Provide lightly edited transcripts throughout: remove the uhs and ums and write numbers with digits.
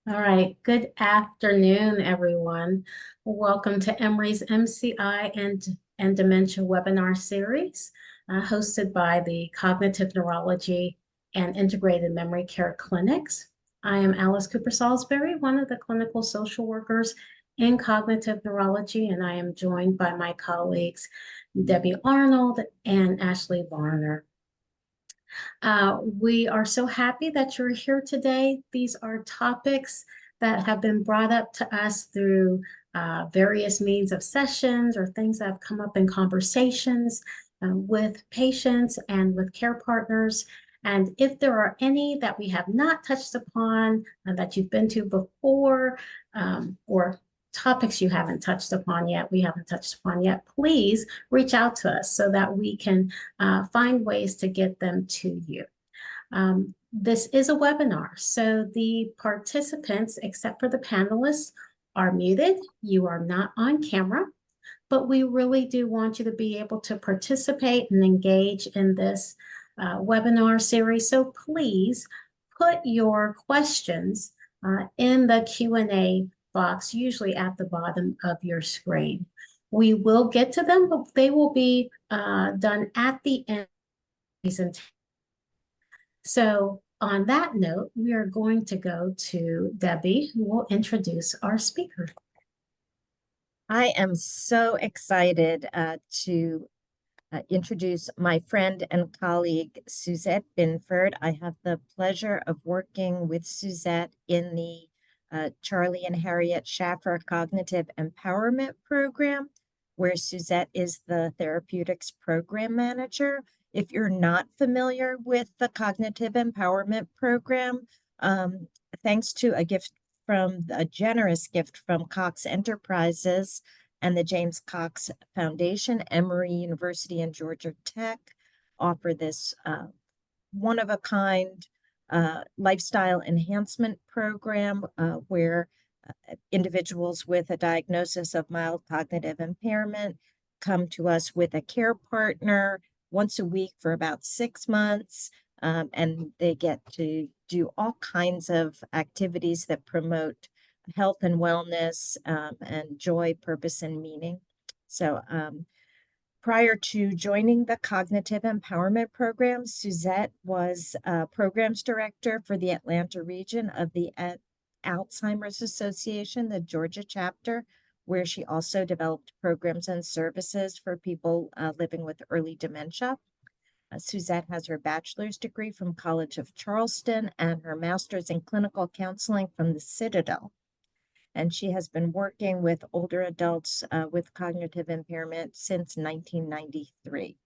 All right, good afternoon, everyone. Welcome to Emory's MCI and Dementia webinar series, hosted by the Cognitive Neurology and Integrated Memory Care Clinics. I am Alice Cooper Salisbury, one of the clinical social workers in cognitive neurology, and I am joined by my colleagues, Debbie Arnold and Ashley Varner. We are so happy that you're here today. These are topics that have been brought up to us through various means of sessions or things that have come up in conversations with patients and with care partners. And if there are any that we have not touched upon that you've been to before, or topics you haven't touched upon yet, we haven't touched upon yet, please reach out to us so that we can find ways to get them to you. This is a webinar, so the participants, except for the panelists, are muted. You are not on camera, but we really do want you to be able to participate and engage in this webinar series. So please put your questions in the Q&A box, usually at the bottom of your screen. We will get to them, but they will be done at the end of the presentation. So on that note, we are going to go to Debbie, who will introduce our speaker. I am so excited to introduce my friend and colleague, Suzette Binford. I have the pleasure of working with Suzette in the Charlie and Harriet Schaffer Cognitive Empowerment Program, where Suzette is the Therapeutics Program Manager. If you're not familiar with the Cognitive Empowerment Program, thanks to a generous gift from Cox Enterprises and the James Cox Foundation, Emory University and Georgia Tech offer this one-of-a-kind lifestyle enhancement program where individuals with a diagnosis of mild cognitive impairment come to us with a care partner once a week for about 6 months, and they get to do all kinds of activities that promote health and wellness, and joy, purpose, and meaning. So prior to joining the Cognitive Empowerment Program, Suzette was Programs Director for the Atlanta region of the Alzheimer's Association, the Georgia chapter, where she also developed programs and services for people living with early dementia. Suzette has her bachelor's degree from College of Charleston and her master's in clinical counseling from the Citadel. And she has been working with older adults with cognitive impairment since 1993.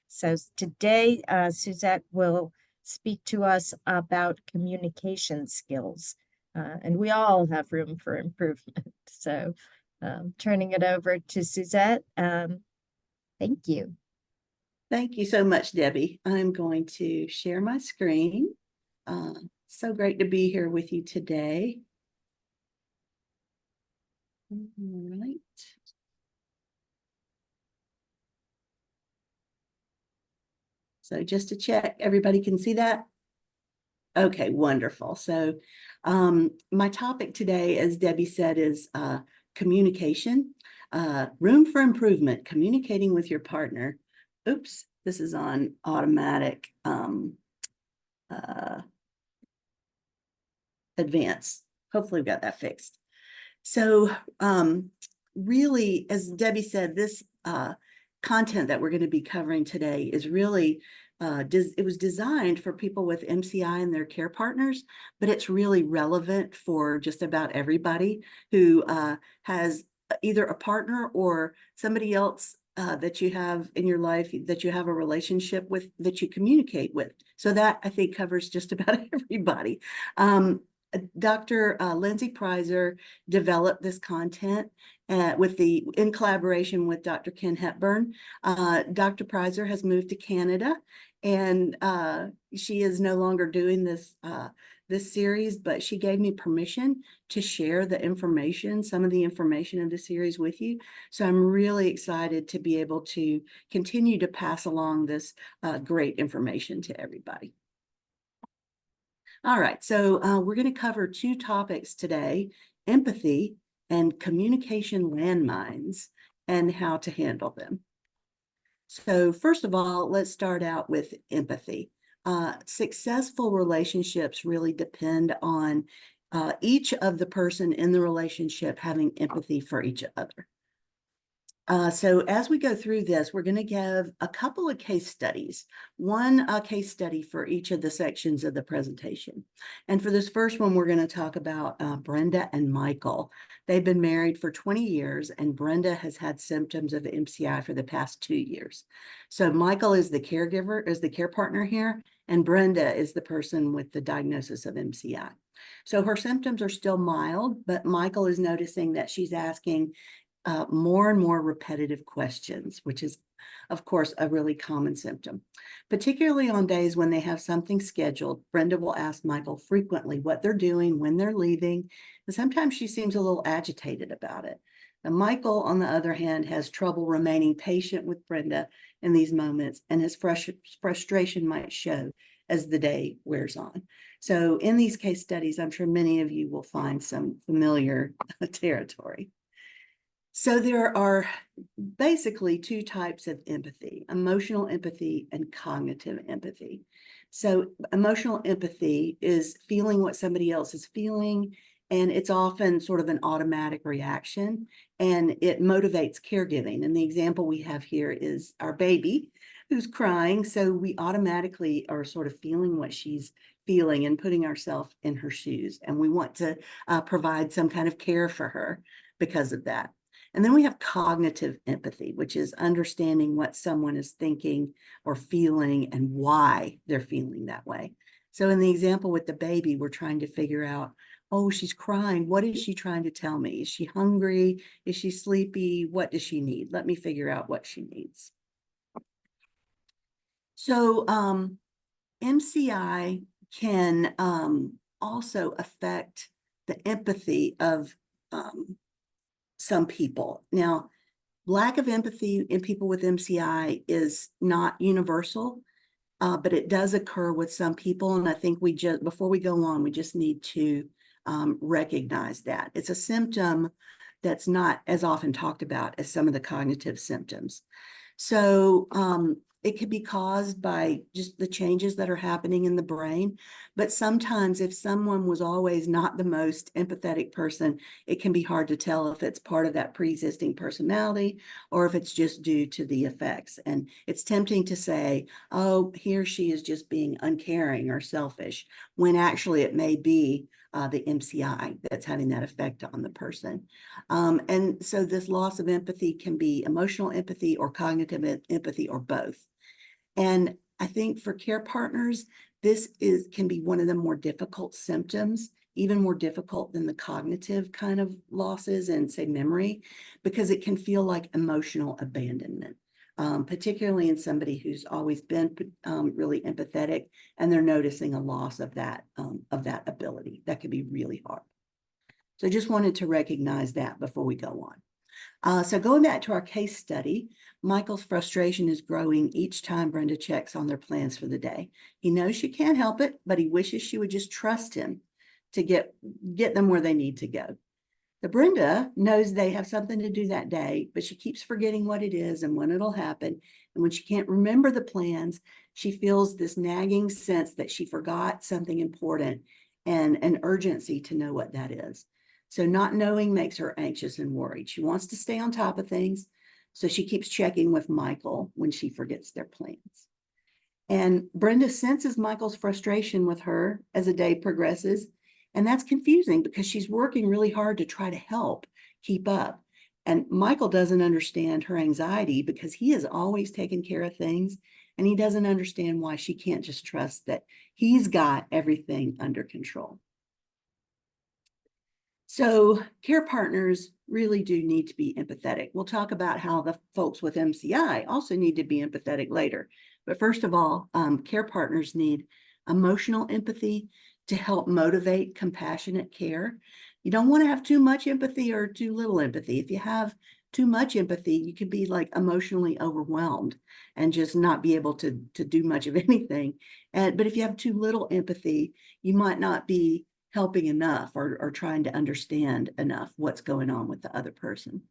So today, Suzette will speak to us about communication skills. And we all have room for improvement. So turning it over to Suzette. Thank you. Thank you so much, Debbie. I'm going to share my screen. So great to be here with you today. All right. So just to check, everybody can see that? Okay, wonderful. So my topic today, as Debbie said, is communication, room for improvement, communicating with your partner. Oops, this is on automatic advance. Hopefully we got that fixed. So really, as Debbie said, this content that we're going to be covering today is really, it was designed for people with MCI and their care partners, but it's really relevant for just about everybody who has either a partner or somebody else that you have in your life that you have a relationship with, that you communicate with. So that, I think, covers just about everybody. Dr. Lindsay Prizer developed this content in collaboration with Dr. Ken Hepburn. Dr. Prizer has moved to Canada, and she is no longer doing this series, but she gave me permission to share the information, some of the information in the series with you. So I'm really excited to be able to continue to pass along this great information to everybody. All right, so we're going to cover two topics today, empathy and communication landmines and how to handle them. So first of all, let's start out with empathy. Successful relationships really depend on each of the person in the relationship having empathy for each other. So as we go through this, we're going to give a couple of case studies, one case study for each of the sections of the presentation. And for this first one, we're going to talk about Brenda and Michael. They've been married for 20 years, and Brenda has had symptoms of MCI for the past 2 years. So Michael is the caregiver, is the care partner here, and Brenda is the person with the diagnosis of MCI. So her symptoms are still mild, but Michael is noticing that she's asking more and more repetitive questions, which is, of course, a really common symptom. Particularly on days when they have something scheduled, Brenda will ask Michael frequently what they're doing, when they're leaving, and sometimes she seems a little agitated about it. Now, Michael, on the other hand, has trouble remaining patient with Brenda in these moments, and his frustration might show as the day wears on. So in these case studies, I'm sure many of you will find some familiar territory. So there are basically two types of empathy, emotional empathy and cognitive empathy. So emotional empathy is feeling what somebody else is feeling, and it's often sort of an automatic reaction, and it motivates caregiving. And the example we have here is our baby who's crying. So we automatically are sort of feeling what she's feeling and putting ourselves in her shoes. And we want to provide some kind of care for her because of that. And then we have cognitive empathy, which is understanding what someone is thinking or feeling and why they're feeling that way. So in the example with the baby, we're trying to figure out, oh, she's crying. What is she trying to tell me? Is she hungry? Is she sleepy? What does she need? Let me figure out what she needs. So MCI can also affect the empathy of some people. Now, lack of empathy in people with MCI is not universal, but it does occur with some people. And I think we just, before we go on, we just need to recognize that. It's a symptom that's not as often talked about as some of the cognitive symptoms. So it could be caused by just the changes that are happening in the brain. But sometimes if someone was always not the most empathetic person, it can be hard to tell if it's part of that pre-existing personality or if it's just due to the effects. And it's tempting to say, oh, he or she is just being uncaring or selfish, when actually it may be the MCI that's having that effect on the person. And so this loss of empathy can be emotional empathy or cognitive empathy or both. And I think for care partners, this can be one of the more difficult symptoms, even more difficult than the cognitive kind of losses and say memory, because it can feel like emotional abandonment. Particularly in somebody who's always been really empathetic and they're noticing a loss of that ability. That could be really hard. So I just wanted to recognize that before we go on. So going back to our case study, Michael's frustration is growing each time Brenda checks on their plans for the day. He knows she can't help it, but he wishes she would just trust him to get them where they need to go. The Brenda knows they have something to do that day, but she keeps forgetting what it is and when it'll happen. And when she can't remember the plans, she feels this nagging sense that she forgot something important and an urgency to know what that is. So not knowing makes her anxious and worried. She wants to stay on top of things, so she keeps checking with Michael when she forgets their plans. And Brenda senses Michael's frustration with her as the day progresses. And that's confusing because she's working really hard to try to help keep up. And Michael doesn't understand her anxiety because he has always taken care of things. And he doesn't understand why she can't just trust that he's got everything under control. So care partners really do need to be empathetic. We'll talk about how the folks with MCI also need to be empathetic later. But first of all, care partners need emotional empathy to help motivate compassionate care. You don't want to have too much empathy or too little empathy. If you have too much empathy, you could be like emotionally overwhelmed and just not be able to do much of anything. But if you have too little empathy, you might not be helping enough or trying to understand enough what's going on with the other person.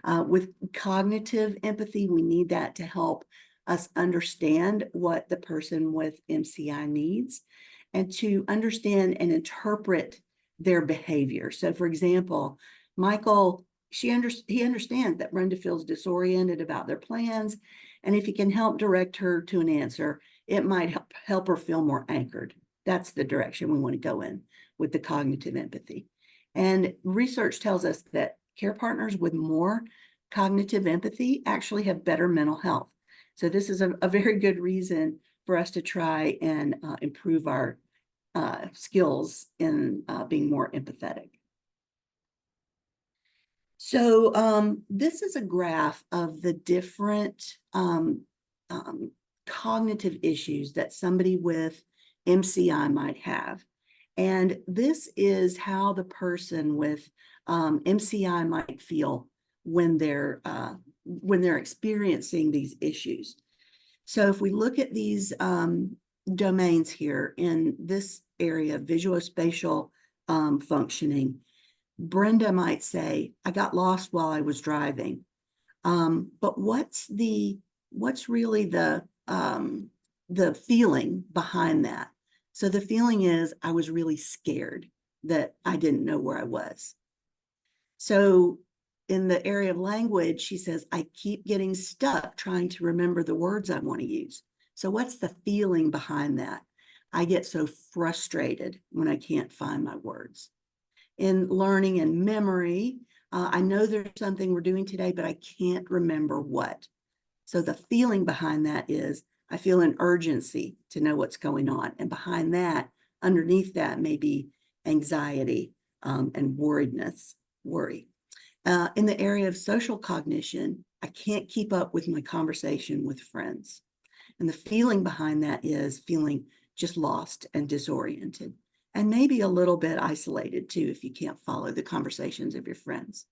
With cognitive empathy, we need that to help us understand what the person with MCI needs and to understand and interpret their behavior. So for example, Michael, he understands that Brenda feels disoriented about their plans. And if he can help direct her to an answer, it might help her feel more anchored. That's the direction we want to go in with the cognitive empathy. And research tells us that care partners with more cognitive empathy actually have better mental health. So this is a very good reason for us to try and improve our skills in being more empathetic. So this is a graph of the different cognitive issues that somebody with MCI might have. And this is how the person with MCI might feel when they're experiencing these issues. So if we look at these domains here in this area, visuospatial functioning, Brenda might say, I got lost while I was driving. But what's really the feeling behind that? So the feeling is I was really scared that I didn't know where I was. So in the area of language, she says, I keep getting stuck trying to remember the words I want to use. So what's the feeling behind that? I get so frustrated when I can't find my words. In learning and memory, I know there's something we're doing today, but I can't remember what. So the feeling behind that is I feel an urgency to know what's going on. And behind that, underneath that may be anxiety and worry. In the area of social cognition, I can't keep up with my conversation with friends. And the feeling behind that is feeling just lost and disoriented, and maybe a little bit isolated too if you can't follow the conversations of your friends.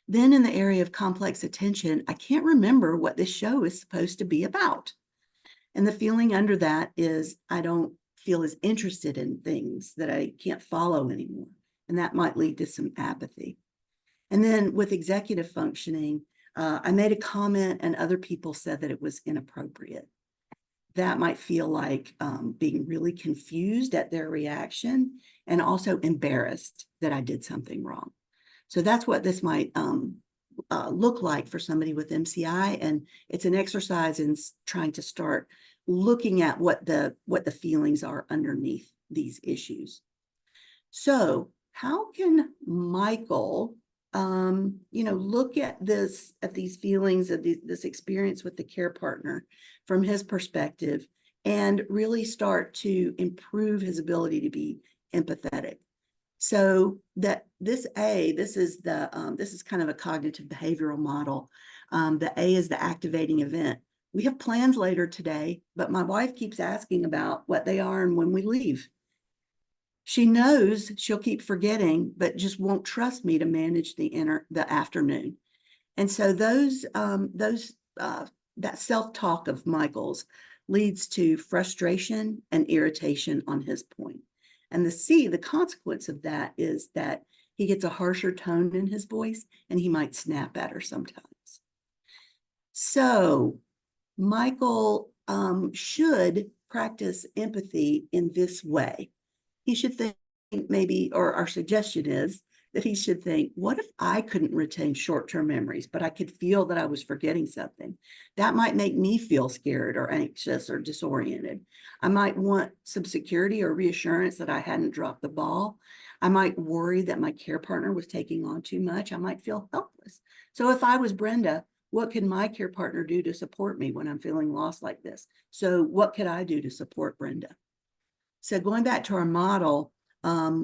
Then in the area of complex attention, I can't remember what this show is supposed to be about. And the feeling under that is I don't feel as interested in things, that I can't follow anymore. And that might lead to some apathy. And then with executive functioning, I made a comment and other people said that it was inappropriate. That might feel like being really confused at their reaction and also embarrassed that I did something wrong. So that's what this might look like for somebody with MCI. And it's an exercise in trying to start looking at what the feelings are underneath these issues. So how can Michael look at these feelings of this experience with the care partner from his perspective and really start to improve his ability to be empathetic? So that this is kind of a cognitive behavioral model. The A is the activating event. We have plans later today, but my wife keeps asking about what they are and when we leave. She knows she'll keep forgetting, but just won't trust me to manage the afternoon. And so that self-talk of Michael's leads to frustration and irritation on his point. And the consequence of that is that he gets a harsher tone in his voice and he might snap at her sometimes. So Michael should practice empathy in this way. He should think maybe, or our suggestion is that he should think, what if I couldn't retain short-term memories, but I could feel that I was forgetting something? That might make me feel scared or anxious or disoriented. I might want some security or reassurance that I hadn't dropped the ball. I might worry that my care partner was taking on too much. I might feel helpless. So if I was Brenda, what can my care partner do to support me when I'm feeling lost like this? So what could I do to support Brenda? So going back to our model,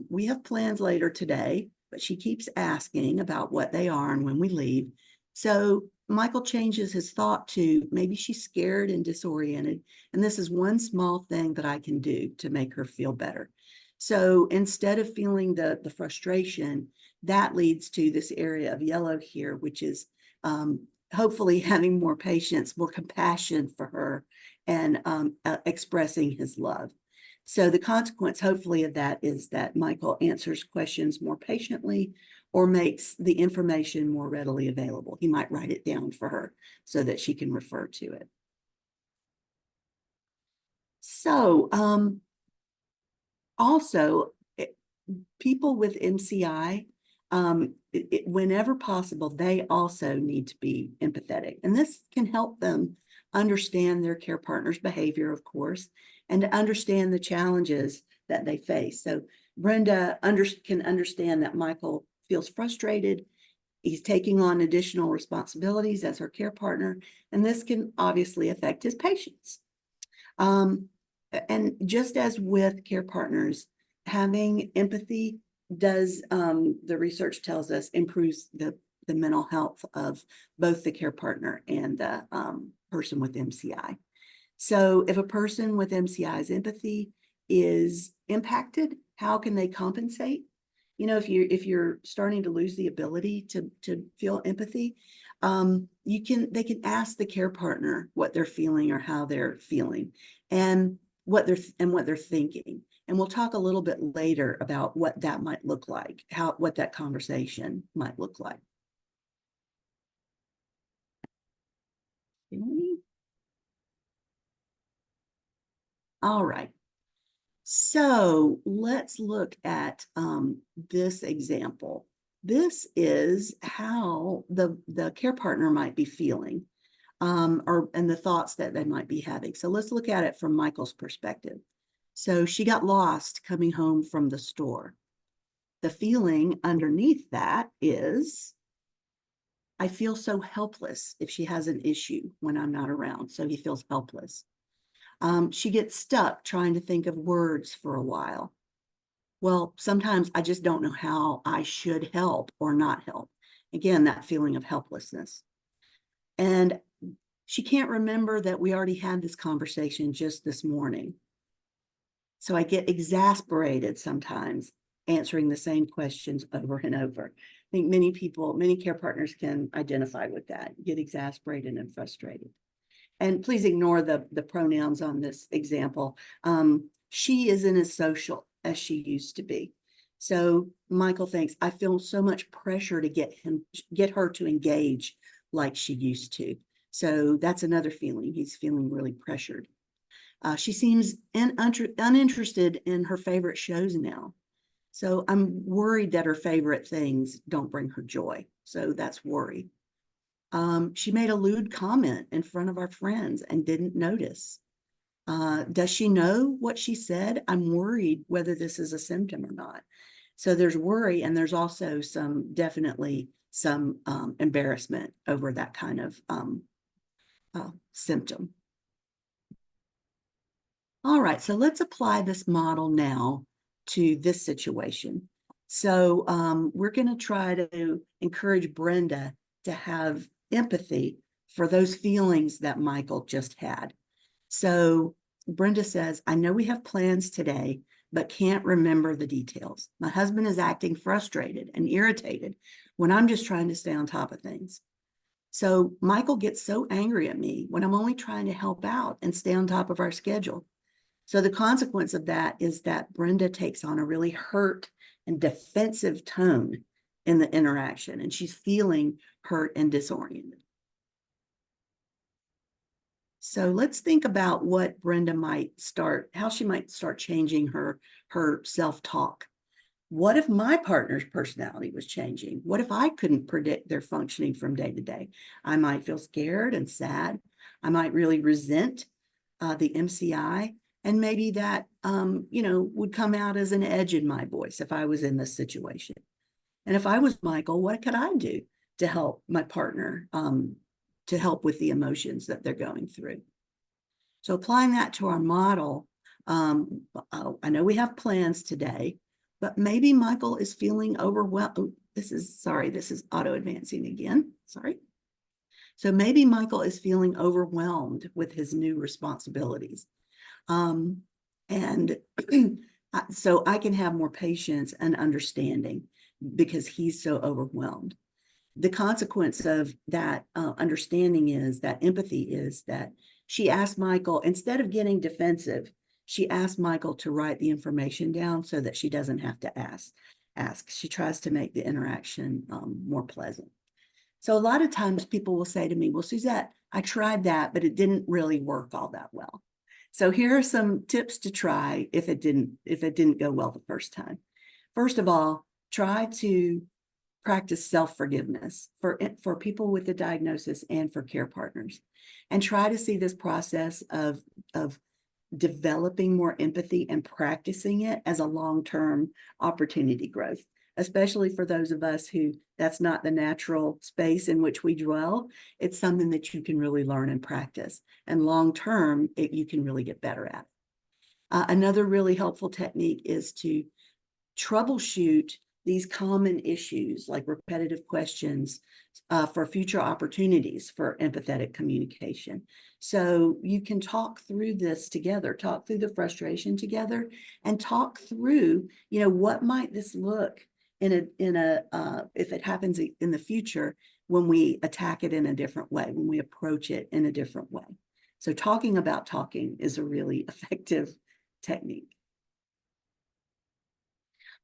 we have plans later today, but she keeps asking about what they are and when we leave. So Michael changes his thought to maybe she's scared and disoriented. And this is one small thing that I can do to make her feel better. So instead of feeling the frustration, that leads to this area of yellow here, which is hopefully having more patience, more compassion for her, and expressing his love. So the consequence, hopefully, of that is that Michael answers questions more patiently or makes the information more readily available. He might write it down for her so that she can refer to it. So also, people with MCI, whenever possible, they also need to be empathetic. And this can help them understand their care partner's behavior, of course, and to understand the challenges that they face. So Brenda can understand that Michael feels frustrated. He's taking on additional responsibilities as her care partner, and this can obviously affect his patients. And just as with care partners, having empathy does, the research tells us, improves the mental health of both the care partner and the person with MCI. So if a person with MCI's empathy is impacted, how can they compensate? You know, if you're starting to lose the ability to feel empathy, they can ask the care partner what they're feeling or how they're feeling, and what they're thinking. And we'll talk a little bit later about what that might look like, what that conversation might look like. All right. So let's look at this example. This is how the care partner might be feeling, and the thoughts that they might be having. So let's look at it from Michael's perspective. So she got lost coming home from the store. The feeling underneath that is, I feel so helpless if she has an issue when I'm not around. So he feels helpless. She gets stuck trying to think of words for a while. Well, sometimes I just don't know how I should help or not help. Again, that feeling of helplessness. And she can't remember that we already had this conversation just this morning. So I get exasperated sometimes answering the same questions over and over. I think many care partners can identify with that, get exasperated and frustrated. And please ignore the pronouns on this example. She isn't as social as she used to be. So Michael thinks, I feel so much pressure to get her to engage like she used to. So that's another feeling. He's feeling really pressured. She seems uninterested in her favorite shows now. So I'm worried that her favorite things don't bring her joy. So that's worry. She made a lewd comment in front of our friends and didn't notice. Does she know what she said? I'm worried whether this is a symptom or not. So there's worry, and there's also definitely some embarrassment over that kind of symptom. All right, so let's apply this model now to this situation. So we're going to try to encourage Brenda to have empathy for those feelings that Michael just had. So Brenda says, I know we have plans today, but can't remember the details. My husband is acting frustrated and irritated when I'm just trying to stay on top of things. So Michael gets so angry at me when I'm only trying to help out and stay on top of our schedule. So the consequence of that is that Brenda takes on a really hurt and defensive tone in the interaction, and she's feeling hurt and disoriented. So let's think about what Brenda how she might start changing her self-talk. What if my partner's personality was changing? What if I couldn't predict their functioning from day to day? I might feel scared and sad. I might really resent the MCI. And maybe that, would come out as an edge in my voice if I was in this situation. And if I was Michael, what could I do to help my partner, to help with the emotions that they're going through? So applying that to our model, I know we have plans today, but maybe Michael is feeling overwhelmed. Oh, this is auto-advancing again. Sorry. So maybe Michael is feeling overwhelmed with his new responsibilities. And so I can have more patience and understanding because he's so overwhelmed. The consequence of that understanding is that empathy is that she asked Michael, instead of getting defensive, she asked Michael to write the information down so that she doesn't have to ask. She tries to make the interaction more pleasant. So a lot of times people will say to me, well, Suzette, I tried that, but it didn't really work all that well. So here are some tips to try if it didn't go well the first time. First of all, try to practice self-forgiveness for people with the diagnosis and for care partners, and try to see this process of developing more empathy and practicing it as a long-term opportunity growth, especially for those of us who that's not the natural space in which we dwell. It's something that you can really learn and practice, and long-term you can really get better at. Another really helpful technique is to troubleshoot these common issues like repetitive questions for future opportunities for empathetic communication. So you can talk through this together, talk through the frustration together, and talk through, what might this look in a if it happens in the future when we attack it in a different way, when we approach it in a different way. So talking about talking is a really effective technique.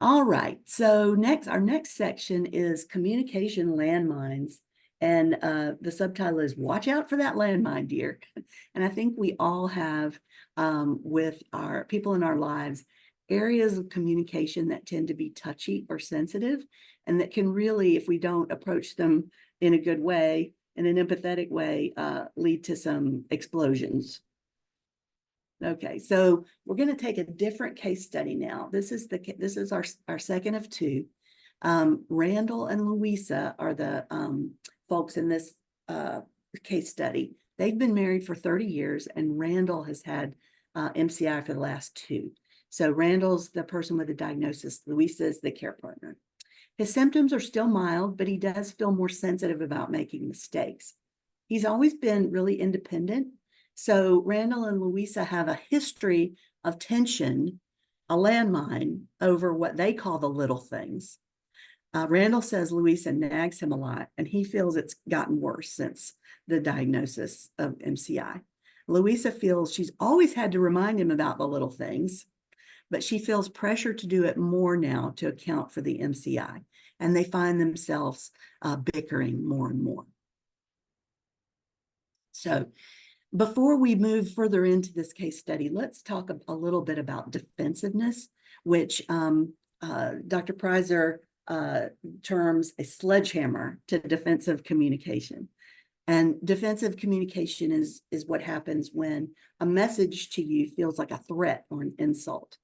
All right, so our next section is communication landmines. And the subtitle is Watch Out for That Landmine, Dear. And I think we all have, with our people in our lives, areas of communication that tend to be touchy or sensitive, and that can really, if we don't approach them in a good way, in an empathetic way, lead to some explosions. Okay, so we're going to take a different case study now. This is our second of two. Randall and Louisa are the folks in this case study. They've been married for 30 years, and Randall has had MCI for the last 2. So Randall's the person with the diagnosis. Louisa is the care partner. His symptoms are still mild, but he does feel more sensitive about making mistakes. He's always been really independent. So Randall and Louisa have a history of tension, a landmine over what they call the little things. Randall says Louisa nags him a lot, and he feels it's gotten worse since the diagnosis of MCI. Louisa feels she's always had to remind him about the little things, but she feels pressure to do it more now to account for the MCI, and they find themselves bickering more and more. So before we move further into this case study, let's talk a little bit about defensiveness, which Dr. Preiser terms a sledgehammer to defensive communication. And defensive communication is what happens when a message to you feels like a threat or an insult.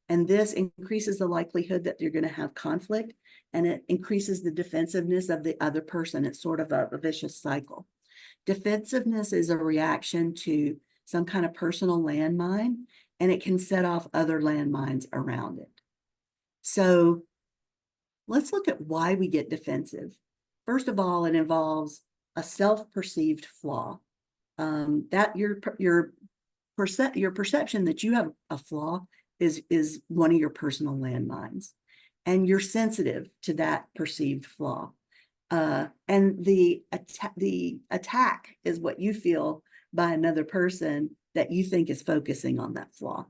And this increases the likelihood that you're going to have conflict, and it increases the defensiveness of the other person. It's sort of a vicious cycle. Defensiveness is a reaction to some kind of personal landmine, and it can set off other landmines around it. So let's look at why we get defensive. First of all, it involves a self-perceived flaw. That your perception that you have a flaw is one of your personal landmines, and you're sensitive to that perceived flaw. And the attack is what you feel by another person that you think is focusing on that flaw.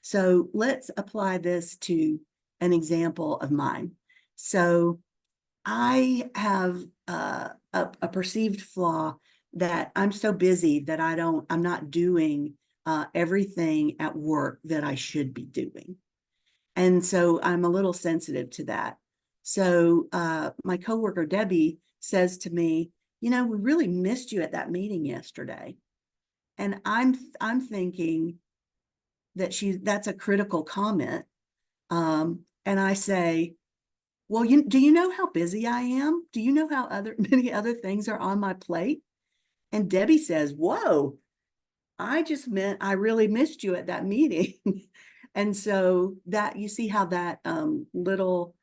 So let's apply this to an example of mine. So I have a perceived flaw that I'm so busy that I'm not doing everything at work that I should be doing. And so I'm a little sensitive to that. So my coworker, Debbie, says to me, we really missed you at that meeting yesterday. And I'm thinking that that's a critical comment. And I say, well, do you know how busy I am? Do you know how many other things are on my plate? And Debbie says, whoa, I just meant I really missed you at that meeting. And so that you see how that little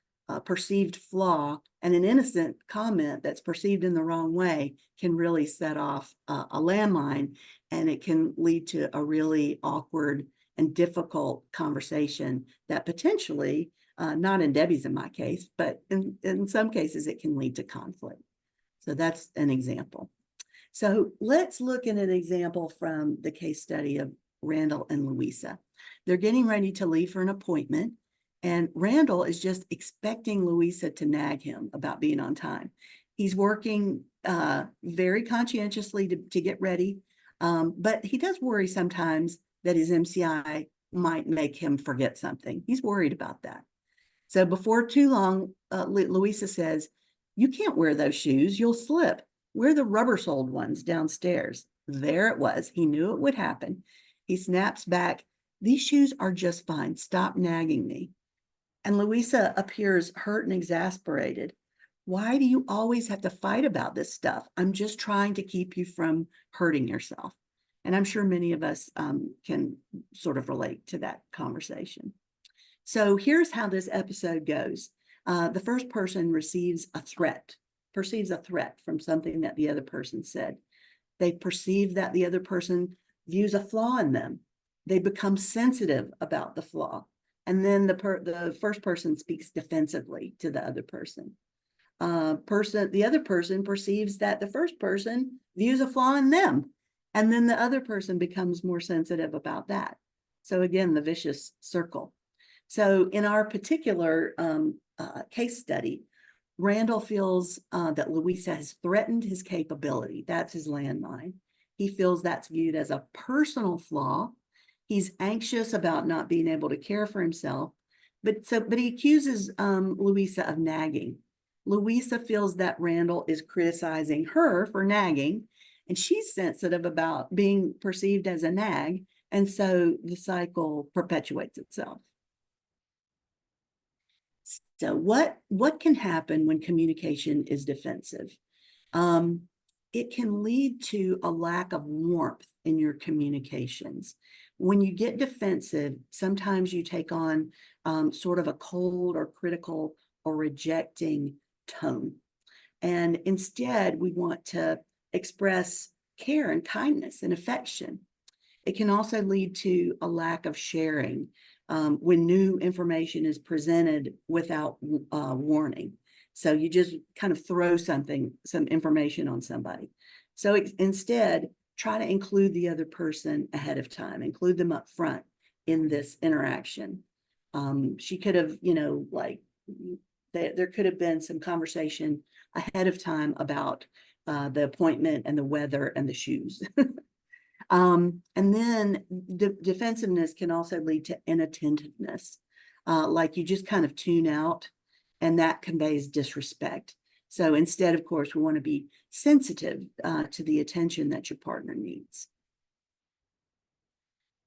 perceived flaw and an innocent comment that's perceived in the wrong way can really set off a landmine, and it can lead to a really awkward and difficult conversation that potentially, not in Debbie's in my case, but in some cases it can lead to conflict. So that's an example. So let's look at an example from the case study of Randall and Louisa. They're getting ready to leave for an appointment, and Randall is just expecting Louisa to nag him about being on time. He's working very conscientiously to get ready, but he does worry sometimes that his MCI might make him forget something. He's worried about that. So before too long, Louisa says, "You can't wear those shoes, you'll slip. Wear the rubber-soled ones downstairs." There it was. He knew it would happen. He snaps back, "These shoes are just fine. Stop nagging me." And Louisa appears hurt and exasperated. "Why do you always have to fight about this stuff? I'm just trying to keep you from hurting yourself." And I'm sure many of us can sort of relate to that conversation. So here's how this episode goes. The first person perceives a threat from something that the other person said. They perceive that the other person views a flaw in them. They become sensitive about the flaw. And then the first person speaks defensively to the other person. The other person perceives that the first person views a flaw in them. And then the other person becomes more sensitive about that. So again, the vicious circle. So in our particular case study, Randall feels that Louisa has threatened his capability. That's his landmine. He feels that's viewed as a personal flaw. He's anxious about not being able to care for himself, but he accuses Louisa of nagging. Louisa feels that Randall is criticizing her for nagging, and she's sensitive about being perceived as a nag, and so the cycle perpetuates itself. So what can happen when communication is defensive? It can lead to a lack of warmth in your communications. When you get defensive, sometimes you take on sort of a cold or critical or rejecting tone. And instead, we want to express care and kindness and affection. It can also lead to a lack of sharing when new information is presented without warning. So you just kind of throw some information on somebody. So instead, try to include the other person ahead of time, include them up front in this interaction. She could have, there could have been some conversation ahead of time about the appointment and the weather and the shoes. And then defensiveness can also lead to inattentiveness, like you just kind of tune out, and that conveys disrespect. So instead, of course, we want to be sensitive to the attention that your partner needs.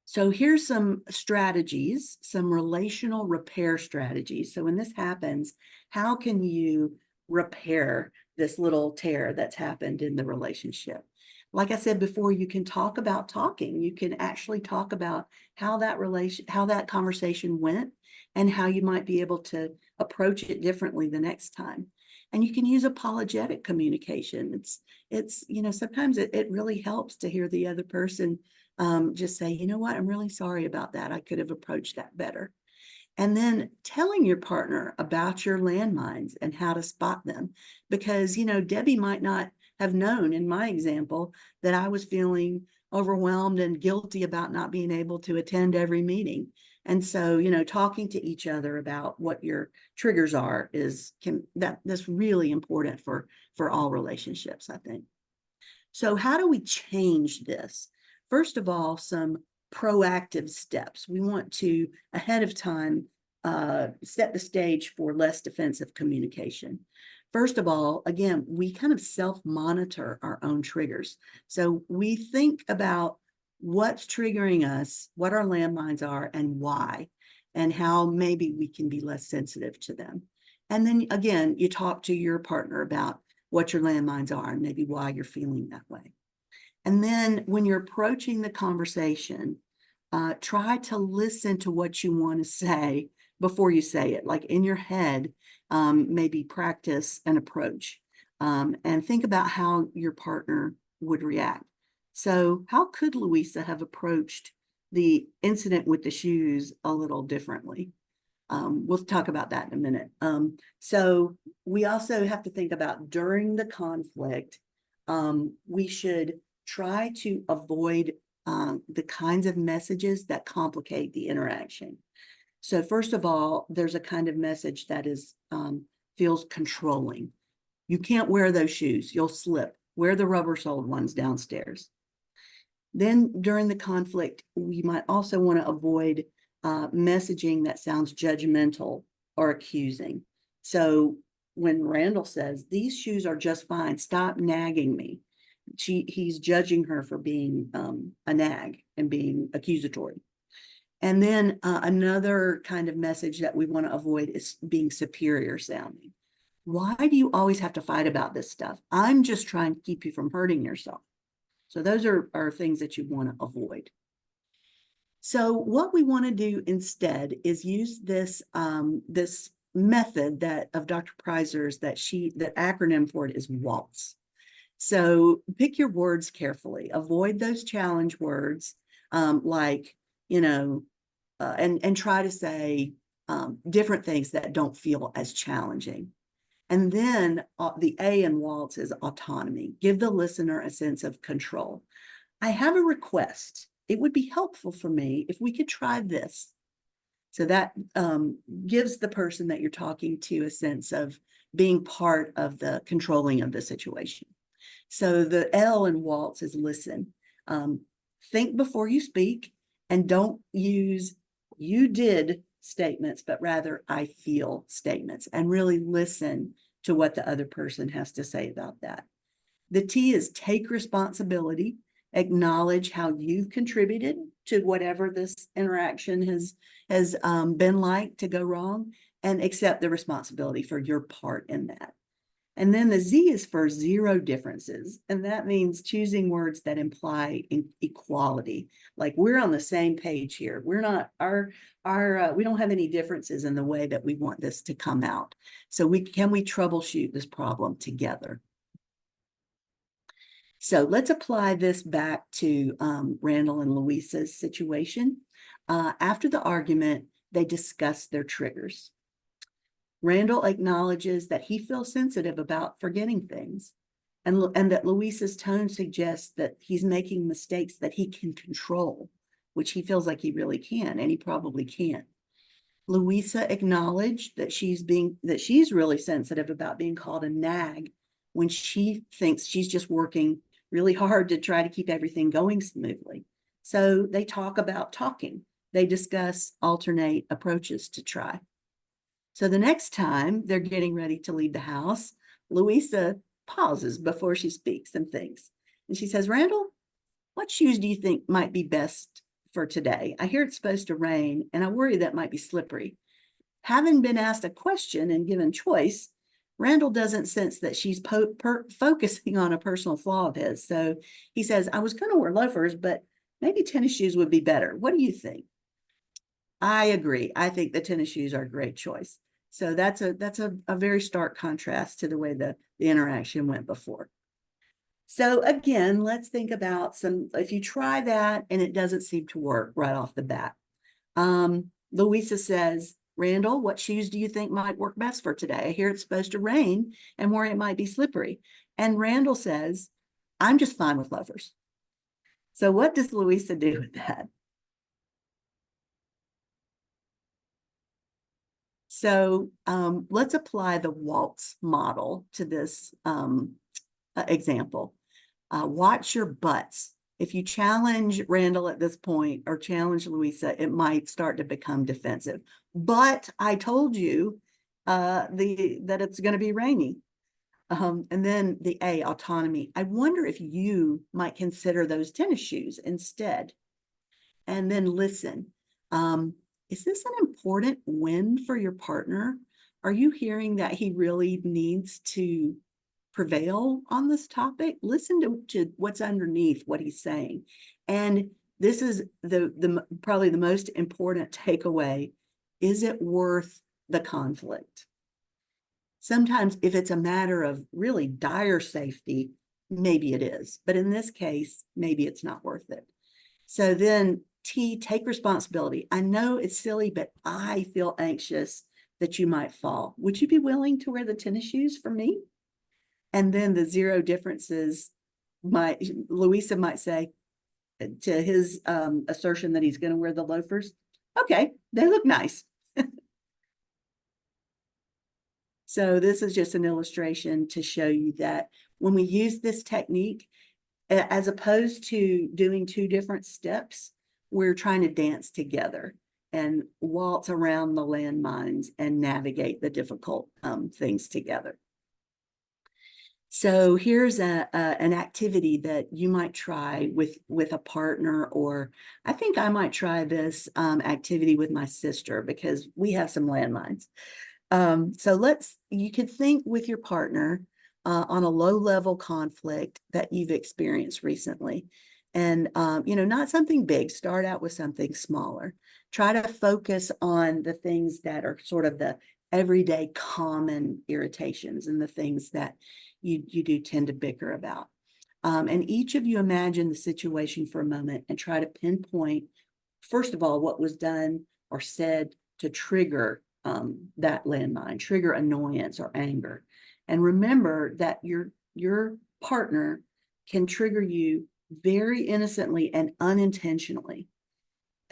So here's some strategies, some relational repair strategies. So when this happens, how can you repair this little tear that's happened in the relationship? Like I said before, you can talk about talking. You can actually talk about how that conversation went and how you might be able to approach it differently the next time. And you can use apologetic communication. It's sometimes it really helps to hear the other person just say, "You know what, I'm really sorry about that. I could have approached that better." And then telling your partner about your landmines and how to spot them. Because, Debbie might not have known in my example that I was feeling overwhelmed and guilty about not being able to attend every meeting. And so, talking to each other about what your triggers are that's really important for all relationships, I think. So how do we change this? First of all, some proactive steps. We want to, ahead of time, set the stage for less defensive communication. First of all, again, we kind of self-monitor our own triggers. So we think about what's triggering us, what our landmines are, and why, and how maybe we can be less sensitive to them. And then again, you talk to your partner about what your landmines are and maybe why you're feeling that way. And then when you're approaching the conversation, try to listen to what you want to say before you say it, like in your head, maybe practice an approach and think about how your partner would react. So how could Louisa have approached the incident with the shoes a little differently. We'll talk about that in a minute. So we also have to think about during the conflict, we should try to avoid the kinds of messages that complicate the interaction. So first of all, there's a kind of message that is feels controlling. You can't wear those shoes, you'll slip. Wear the rubber-soled ones downstairs. Then during the conflict, we might also want to avoid messaging that sounds judgmental or accusing. So when Randall says, these shoes are just fine, stop nagging me, he's judging her for being a nag and being accusatory. And then another kind of message that we want to avoid is being superior sounding. Why do you always have to fight about this stuff? I'm just trying to keep you from hurting yourself. So those are things that you want to avoid. So what we want to do instead is use this this method that of Dr. Prizer's that acronym for it is WALTZ. So pick your words carefully. Avoid those challenge words like, you know, and try to say different things that don't feel as challenging. And then the A in WALTZ is autonomy. Give the listener a sense of control. I have a request. It would be helpful for me if we could try this. So that gives the person that you're talking to a sense of being part of the controlling of the situation. So the L in WALTZ is listen. Think before you speak and don't use you did statements, but rather I feel statements, and really listen to what the other person has to say about that. The T is take responsibility, acknowledge how you've contributed to whatever this interaction has been like to go wrong, and accept the responsibility for your part in that. And then the Z is for zero differences. And that means choosing words that imply equality. Like we're on the same page here. We're not, we don't have any differences in the way that we want this to come out. So can we troubleshoot this problem together? So let's apply this back to Randall and Louisa's situation. After the argument, they discuss their triggers. Randall acknowledges that he feels sensitive about forgetting things, and that Louisa's tone suggests that he's making mistakes that he can control, which he feels like he really can, and he probably can't. Louisa acknowledged that she's really sensitive about being called a nag when she thinks she's just working really hard to try to keep everything going smoothly. So they talk about talking. They discuss alternate approaches to try. So the next time they're getting ready to leave the house, Louisa pauses before she speaks and thinks. And she says, Randall, what shoes do you think might be best for today? I hear it's supposed to rain, and I worry that might be slippery. Having been asked a question and given choice, Randall doesn't sense that she's focusing on a personal flaw of his. So he says, I was going to wear loafers, but maybe tennis shoes would be better. What do you think? I agree. I think the tennis shoes are a great choice. So that's a very stark contrast to the way the interaction went before. So again, let's think about if you try that and it doesn't seem to work right off the bat. Louisa says, Randall, what shoes do you think might work best for today? I hear it's supposed to rain and worry it might be slippery. And Randall says, I'm just fine with loafers. So what does Louisa do with that? So let's apply the WALTZ model to this example. Watch your butts. If you challenge Randall at this point or challenge Louisa, it might start to become defensive. But I told you that it's going to be rainy. And then the A, autonomy. I wonder if you might consider those tennis shoes instead. And then listen. Is this an important win for your partner? Are you hearing that he really needs to prevail on this topic? Listen to what's underneath what he's saying. And this is probably the most important takeaway. Is it worth the conflict? Sometimes if it's a matter of really dire safety, maybe it is. But in this case, maybe it's not worth it. So then T, take responsibility. I know it's silly, but I feel anxious that you might fall. Would you be willing to wear the tennis shoes for me? And then the zero differences, Louisa might say to his assertion that he's going to wear the loafers, okay, they look nice. So this is just an illustration to show you that when we use this technique, as opposed to doing two different steps, we're trying to dance together and waltz around the landmines and navigate the difficult things together. So here's an activity that you might try with a partner, or I think I might try this activity with my sister because we have some landmines. So you could think with your partner on a low-level conflict that you've experienced recently. And, not something big, start out with something smaller. Try to focus on the things that are sort of the everyday common irritations and the things that you do tend to bicker about. And each of you imagine the situation for a moment and try to pinpoint, first of all, what was done or said to trigger that landmine, trigger annoyance or anger. And remember that your partner can trigger you very innocently and unintentionally.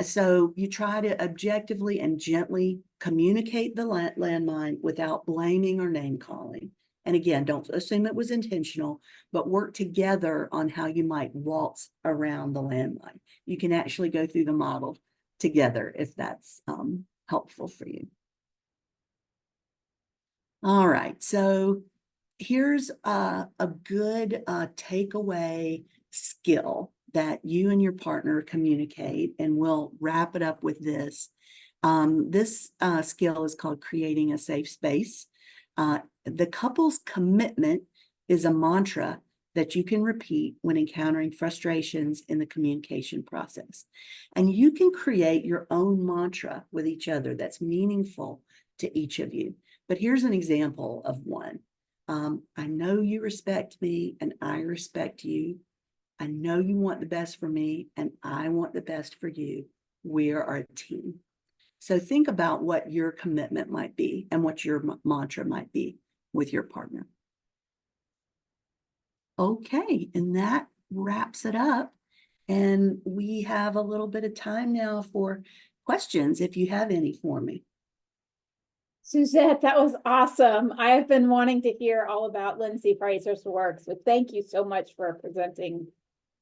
So you try to objectively and gently communicate the landmine without blaming or name calling. And again, don't assume it was intentional, but work together on how you might waltz around the landmine. You can actually go through the model together if that's helpful for you. All right, so here's a good takeaway skill that you and your partner communicate, and we'll wrap it up with this. This skill is called creating a safe space. The couple's commitment is a mantra that you can repeat when encountering frustrations in the communication process. And you can create your own mantra with each other that's meaningful to each of you. But here's an example of one. I know you respect me and I respect you. I know you want the best for me and I want the best for you. We are a team. So think about what your commitment might be and what your mantra might be with your partner. Okay, and that wraps it up. And we have a little bit of time now for questions if you have any for me. Suzette, that was awesome. I have been wanting to hear all about Lindsay Fraser's work, so thank you so much for presenting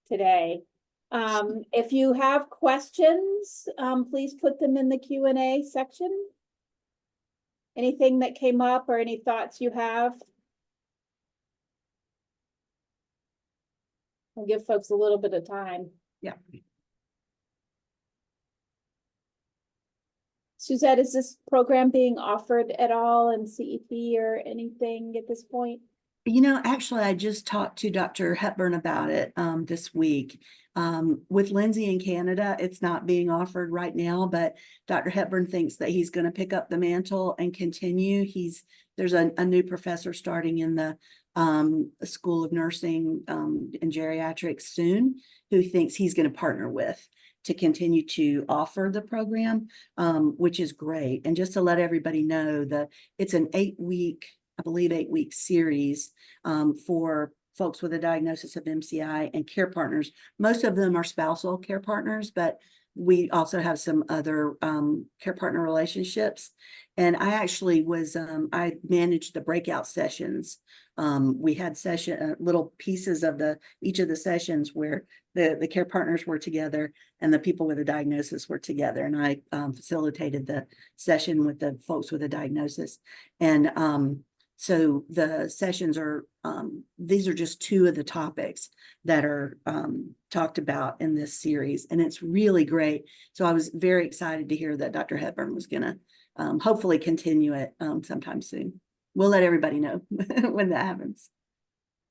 today. If you have questions, please put them in the Q&A section. Anything that came up or any thoughts you have? I'll give folks a little bit of time. Yeah. Suzette, is this program being offered at all in CEP or anything at this point? Actually, I just talked to Dr. Hepburn about it this week. With Lindsay in Canada, it's not being offered right now, but Dr. Hepburn thinks that he's going to pick up the mantle and continue. There's a new professor starting in the School of Nursing and Geriatrics soon, who thinks he's going to partner with to continue to offer the program, which is great. And just to let everybody know that it's an 8-week series for folks with a diagnosis of MCI and care partners. Most of them are spousal care partners, but we also have some other care partner relationships. And I actually I managed the breakout sessions. We had little pieces of each of the sessions where the care partners were together and the people with a diagnosis were together. And I facilitated the session with the folks with a diagnosis. And so the sessions these are just two of the topics that are talked about in this series, and it's really great. So I was very excited to hear that Dr. Hepburn was going to hopefully continue it sometime soon. We'll let everybody know when that happens.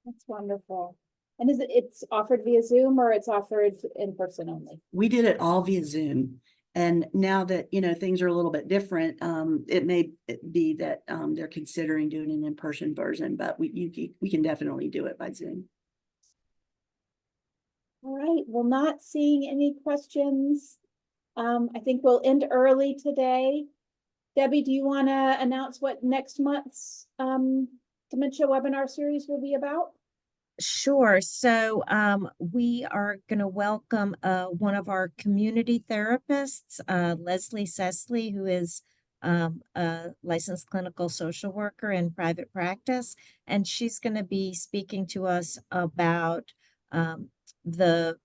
That's wonderful. And it's offered via Zoom or it's offered in person only? We did it all via Zoom. And now that, things are a little bit different, it may be that they're considering doing an in-person version, but we can definitely do it by Zoom. All right. Well, not seeing any questions I think we'll end early today. Debbie, do you want to announce what next month's dementia webinar series will be about? Sure. So we are going to welcome one of our community therapists, Leslie Sesley, who is a licensed clinical social worker in private practice. And she's going to be speaking to us about the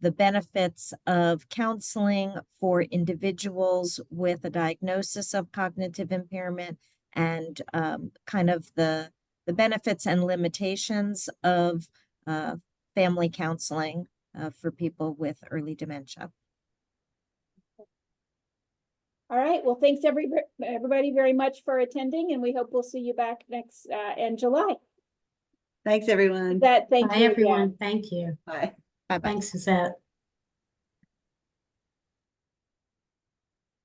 benefits of counseling for individuals with a diagnosis of cognitive impairment and kind of the benefits and limitations of family counseling for people with early dementia. All right. Well, thanks everybody very much for attending, and we hope we'll see you back next in July. Thanks, everyone. Thank Bye, you everyone. again. Thank you. Bye. Bye-bye. Thanks, Suzette.